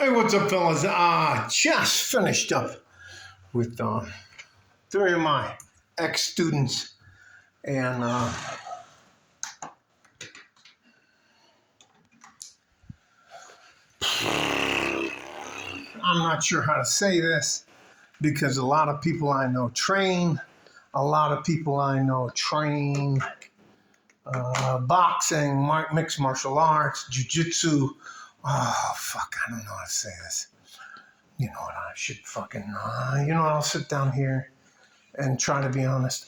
Hey, what's up, fellas? Just finished up with three of my ex-students, and I'm not sure how to say this because a lot of people I know train, a lot of people I know train boxing, mixed martial arts, jiu-jitsu. Oh, fuck, I don't know how to say this. You know what, I should fucking, I'll sit down here and try to be honest.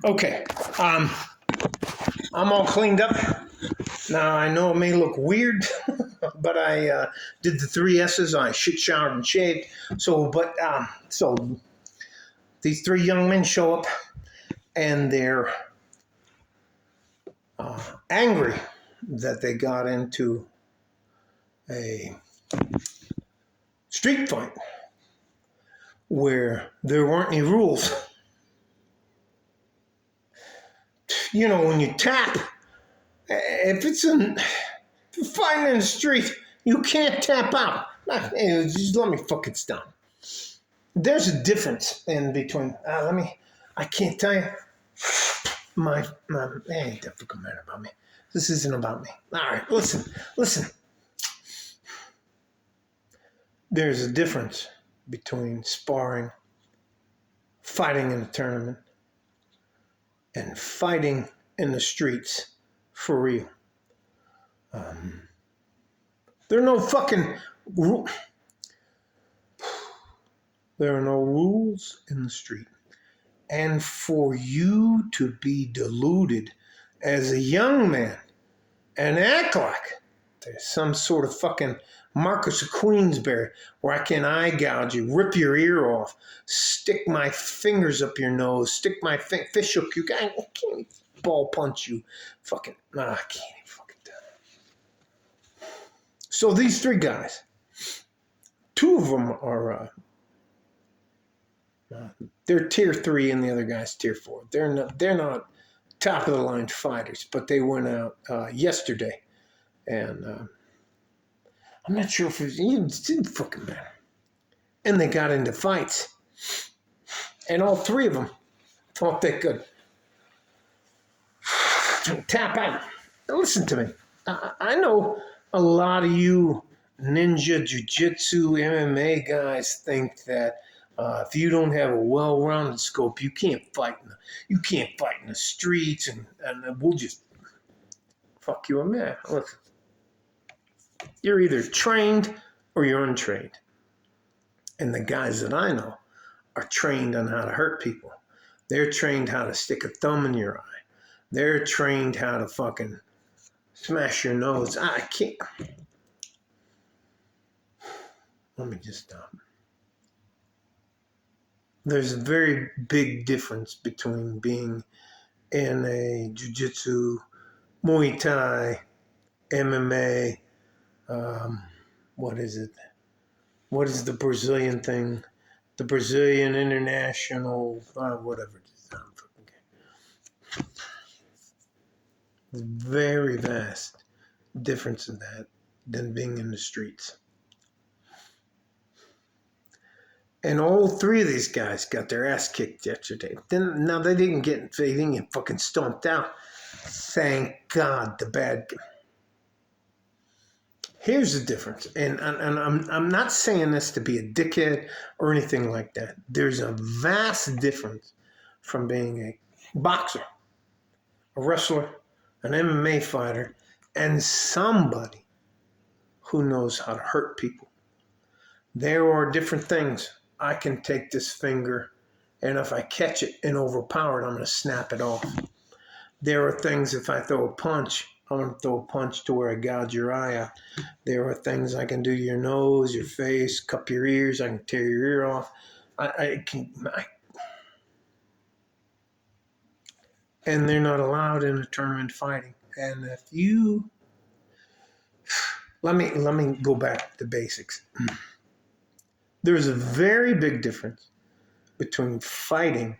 Okay, I'm all cleaned up. Now, I know it may look weird, but I did the three S's. I shit, showered, and shaved. So these three young men show up, and they're angry that they got into a street fight where there weren't any rules. You know, when you tap, if you're fighting in the street, you can't tap out. Just let me fucking stop. There's a difference in between. I can't tell you. Ain't that fucking matter about me. This isn't about me. All right, listen. There's a difference between sparring, fighting in a tournament, and fighting in the streets for real. There are no fucking there are no rules in the street. And for you to be deluded as a young man and act like there's some sort of fucking Marcus of Queensberry where I can eye gouge you, rip your ear off, stick my fingers up your nose, stick my fish hook you. I can't even ball punch you. I can't even fucking do it. So these three guys, two of them are they're tier 3 and the other guy's tier 4. They're not top of the line fighters, but they went out yesterday, and I'm not sure if it didn't fucking matter. And they got into fights, and all three of them thought they could tap out. Now listen to me. I know a lot of you ninja, jiu-jitsu, MMA guys think that if you don't have a well-rounded scope, you can't fight in the streets, and we'll just fuck you up, man. Listen, you're either trained or you're untrained. And the guys that I know are trained on how to hurt people. They're trained how to stick a thumb in your eye. They're trained how to fucking smash your nose. I can't. Let me just stop. There's a very big difference between being in a jiu-jitsu, Muay Thai, MMA, what is it? What is the Brazilian thing? The Brazilian International, whatever it is. There's very vast difference in that than being in the streets. And all three of these guys got their ass kicked yesterday. Now they didn't get fucking stomped out. Thank God, the bad guy. Here's the difference, and I'm not saying this to be a dickhead or anything like that. There's a vast difference from being a boxer, a wrestler, an MMA fighter, and somebody who knows how to hurt people. There are different things. I can take this finger, and if I catch it and overpower it, I'm going to snap it off. There are things, if I throw a punch, I'm going to throw a punch to where I gouge your eye out. There are things I can do to your nose, your face, cup your ears. I can tear your ear off. And they're not allowed in a tournament fighting. And if you, let me go back to basics. There's a very big difference between fighting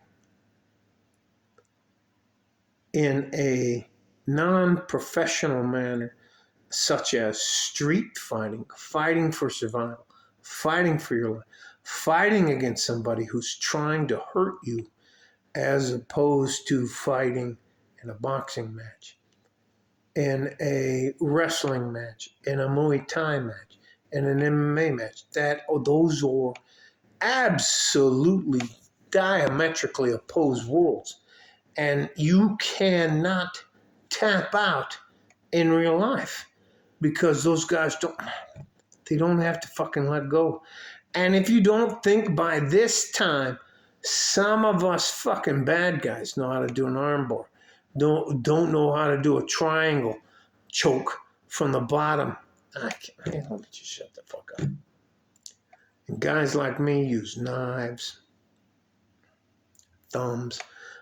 in a non-professional manner, such as street fighting, fighting for survival, fighting for your life, fighting against somebody who's trying to hurt you, as opposed to fighting in a boxing match, in a wrestling match, in a Muay Thai match, in an MMA match. Those are absolutely diametrically opposed worlds. And you cannot tap out in real life because those guys don't have to fucking let go. And if you don't think by this time, some of us fucking bad guys know how to do an armbar, don't know how to do a triangle choke from the bottom. Let me just shut the fuck up. And guys like me use knives, thumbs.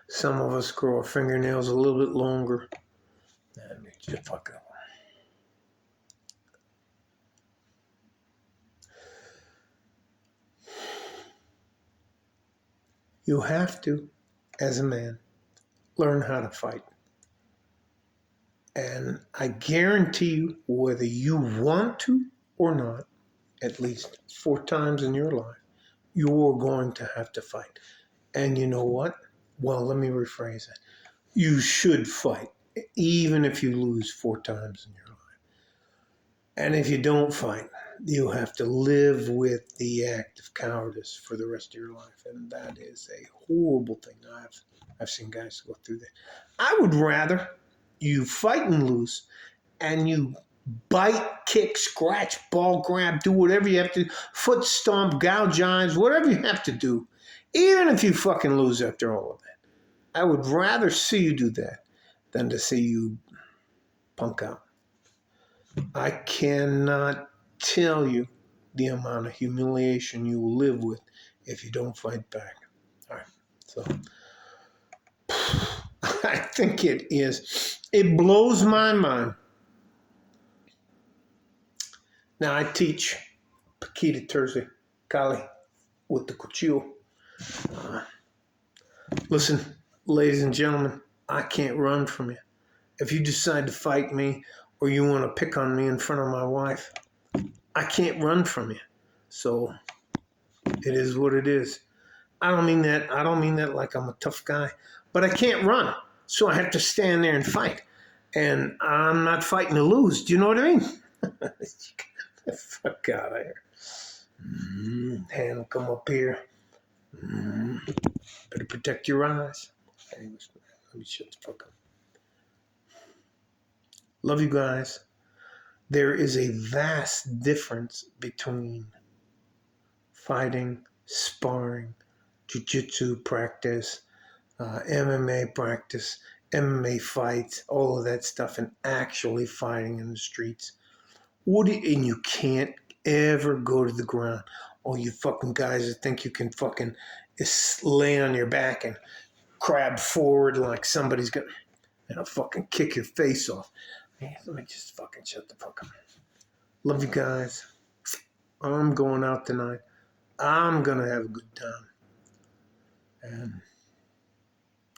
Some of us grow our fingernails a little bit longer. Let me just fuck up. You have to, as a man, learn how to fight. And I guarantee you, whether you want to or not, at least 4 times in your life, you're going to have to fight. And you know what? Well, let me rephrase that. You should fight, even if you lose 4 times in your life. And if you don't fight, you have to live with the act of cowardice for the rest of your life. And that is a horrible thing. I've seen guys go through that. I would rather you fight and lose, and you bite, kick, scratch, ball grab, do whatever you have to, foot stomp, gouge eyes, whatever you have to do, even if you fucking lose after all of that. I would rather see you do that than to see you punk out. I cannot tell you the amount of humiliation you will live with if you don't fight back. All right, so I think it blows my mind. Now I teach Paquita Terzi, Kali, with the cuchillo. Listen, ladies and gentlemen, I can't run from you. If you decide to fight me or you want to pick on me in front of my wife, I can't run from you. So it is what it is. I don't mean that like I'm a tough guy, but I can't run. So I have to stand there and fight. And I'm not fighting to lose. Do you know what I mean? Fuck out of here. Hand will come up here. Better protect your eyes. Anyways, let me shut the fuck up. Love you guys. There is a vast difference between fighting, sparring, jiu-jitsu practice, MMA practice, MMA fights, all of that stuff, and actually fighting in the streets. And you can't ever go to the ground. All you fucking guys that think you can fucking lay on your back and crab forward like somebody's gonna, fucking kick your face off. Man, let me just fucking shut the fuck up. Love you guys. I'm going out tonight. I'm gonna have a good time. And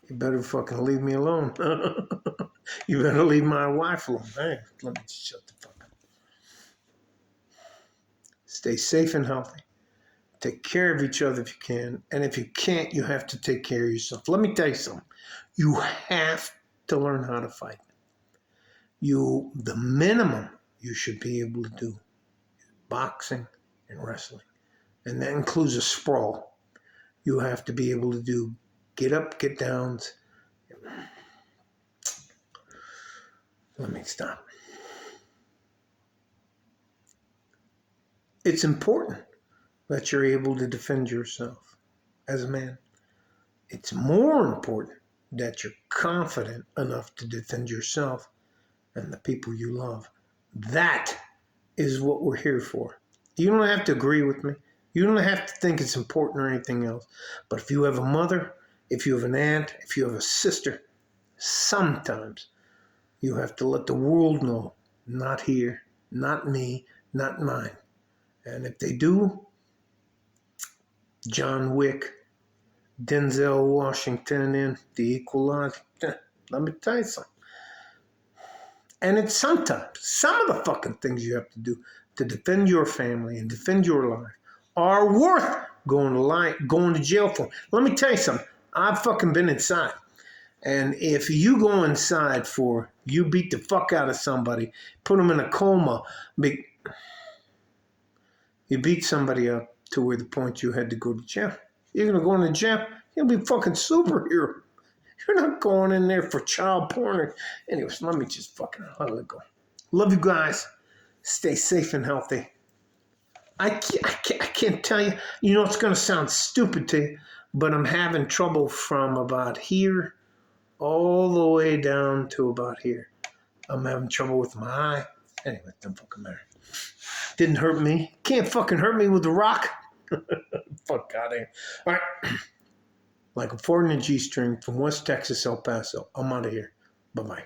you better fucking leave me alone. You better leave my wife alone. Hey, let me just shut the fuck up. Stay safe and healthy. Take care of each other if you can. And if you can't, you have to take care of yourself. Let me tell you something. You have to learn how to fight. The minimum you should be able to do is boxing and wrestling. And that includes a sprawl. You have to be able to do get up, get downs. Let me stop. It's important that you're able to defend yourself as a man. It's more important that you're confident enough to defend yourself and the people you love. That is what we're here for. You don't have to agree with me. You don't have to think it's important or anything else. But if you have a mother, if you have an aunt, if you have a sister, sometimes you have to let the world know, not here, not me, not mine. And if they do, John Wick, Denzel Washington in The Equalizer, let me tell you something. And it's sometimes, some of the fucking things you have to do to defend your family and defend your life are worth going to jail for. Let me tell you something. I've fucking been inside. And if you go inside for, you beat the fuck out of somebody, put them in a coma, you beat somebody up to where the point you had to go to jail. You're going to go into jail, you'll be fucking superhero. You're not going in there for child porn. Anyways, let me just fucking let it go. Love you guys. Stay safe and healthy. I can't tell you. You know, it's going to sound stupid to you, but I'm having trouble from about here all the way down to about here. I'm having trouble with my eye. Anyway, don't fucking matter. Didn't hurt me. Can't fucking hurt me with a rock. Fuck out of here. All right. Like a 4 in a G-string from West Texas, El Paso. I'm out of here. Bye-bye.